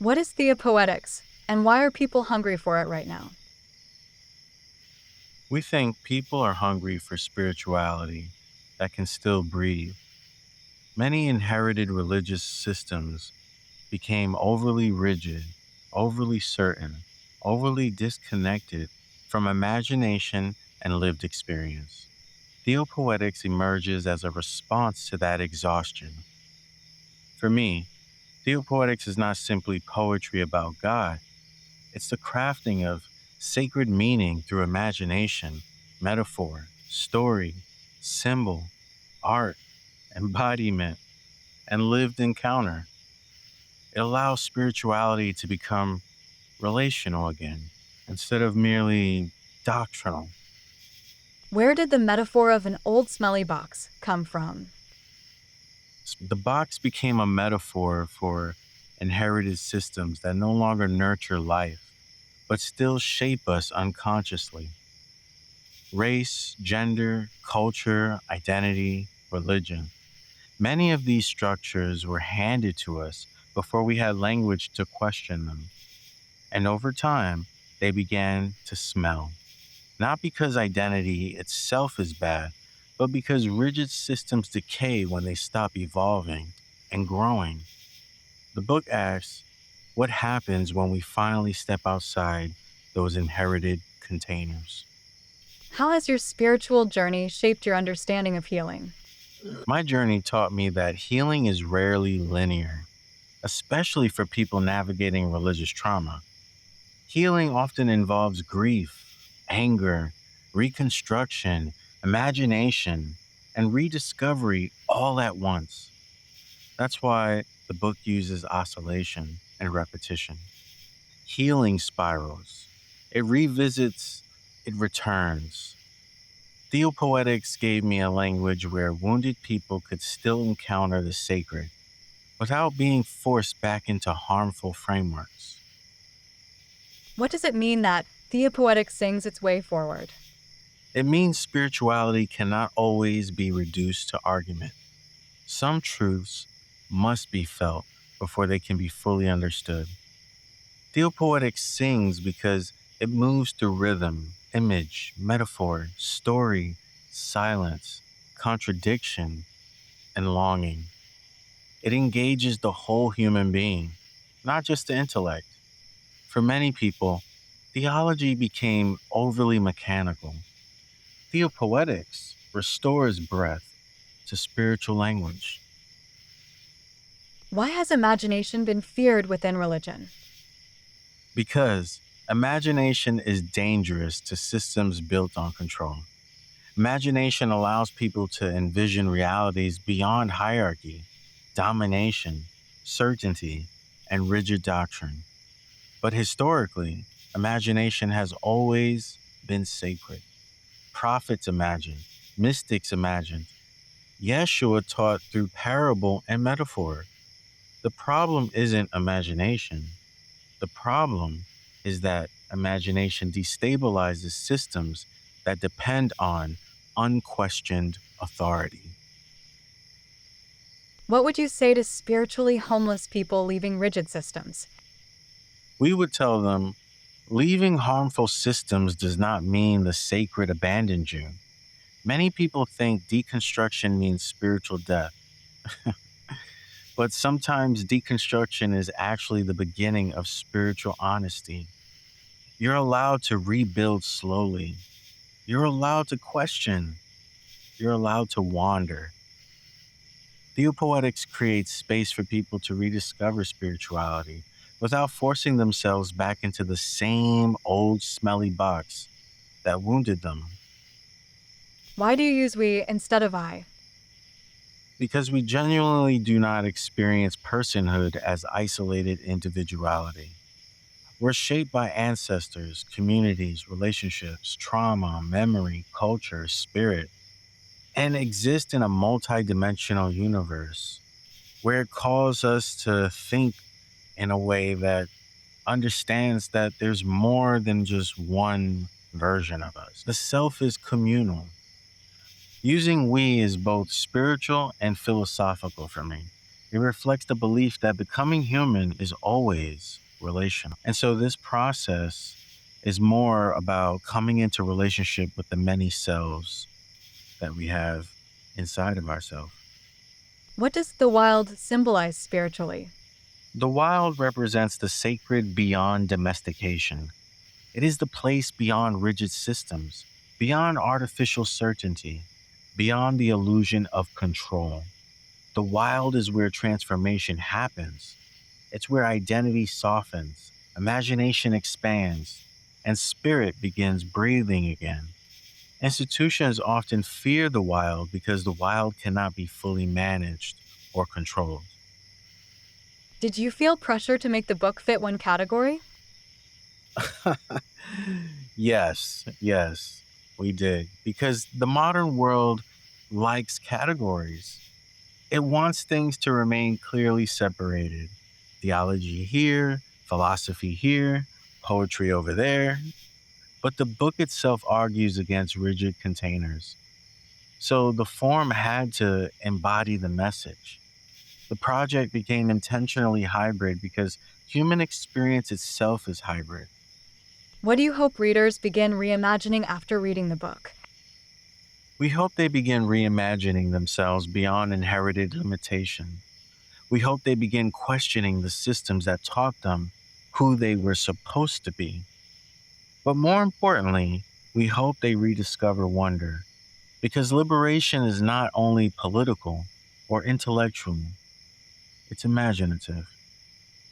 What is Theopoetics, and why are people hungry for it right now? We think people are hungry for spirituality that can still breathe. Many inherited religious systems became overly rigid, overly certain, overly disconnected from imagination and lived experience. Theopoetics emerges as a response to that exhaustion. For me, Theopoetics is not simply poetry about God, it's the crafting of sacred meaning through imagination, metaphor, story, symbol, art, embodiment, and lived encounter. It allows spirituality to become relational again instead of merely doctrinal. Where did the metaphor of an old smelly box come from? The box became a metaphor for inherited systems that no longer nurture life, but still shape us unconsciously. Race, gender, culture, identity, religion. Many of these structures were handed to us before we had language to question them. And over time, they began to smell. Not because identity itself is bad, but because rigid systems decay when they stop evolving and growing. The book asks, what happens when we finally step outside those inherited containers? How has your spiritual journey shaped your understanding of healing? My journey taught me that healing is rarely linear, especially for people navigating religious trauma. Healing often involves grief, anger, reconstruction, imagination, and rediscovery all at once. That's why the book uses oscillation and repetition. Healing spirals. It revisits, it returns. Theopoetics gave me a language where wounded people could still encounter the sacred without being forced back into harmful frameworks. What does it mean that Theopoetics sings its way forward? It means spirituality cannot always be reduced to argument. Some truths must be felt before they can be fully understood. Theopoetics sings because it moves through rhythm, image, metaphor, story, silence, contradiction, and longing. It engages the whole human being, not just the intellect. For many people, theology became overly mechanical. Theopoetics restores breath to spiritual language. Why has imagination been feared within religion? Because imagination is dangerous to systems built on control. Imagination allows people to envision realities beyond hierarchy, domination, certainty, and rigid doctrine. But historically, imagination has always been sacred. Prophets imagined, mystics imagined, Yeshua taught through parable and metaphor. The problem isn't imagination. The problem is that imagination destabilizes systems that depend on unquestioned authority. What would you say to spiritually homeless people leaving rigid systems? We would tell them leaving harmful systems does not mean the sacred abandoned you. Many people think deconstruction means spiritual death, but sometimes deconstruction is actually the beginning of spiritual honesty. You're allowed to rebuild slowly. You're allowed to question. You're allowed to wander. Theopoetics creates space for people to rediscover spirituality without forcing themselves back into the same old smelly box that wounded them. Why do you use we instead of I? Because we genuinely do not experience personhood as isolated individuality. We're shaped by ancestors, communities, relationships, trauma, memory, culture, spirit, and exist in a multidimensional universe where it calls us to think in a way that understands that there's more than just one version of us. The self is communal. Using we is both spiritual and philosophical for me. It reflects the belief that becoming human is always relational. And so this process is more about coming into relationship with the many selves that we have inside of ourselves. What does the wild symbolize spiritually? The wild represents the sacred beyond domestication. It is the place beyond rigid systems, beyond artificial certainty, beyond the illusion of control. The wild is where transformation happens. It's where identity softens, imagination expands, and spirit begins breathing again. Institutions often fear the wild because the wild cannot be fully managed or controlled. Did you feel pressure to make the book fit one category? Yes, we did. Because the modern world likes categories. It wants things to remain clearly separated. Theology here, philosophy here, poetry over there. But the book itself argues against rigid containers. So the form had to embody the message. The project became intentionally hybrid because human experience itself is hybrid. What do you hope readers begin reimagining after reading the book? We hope they begin reimagining themselves beyond inherited limitation. We hope they begin questioning the systems that taught them who they were supposed to be. But more importantly, we hope they rediscover wonder, because liberation is not only political or intellectual, it's imaginative.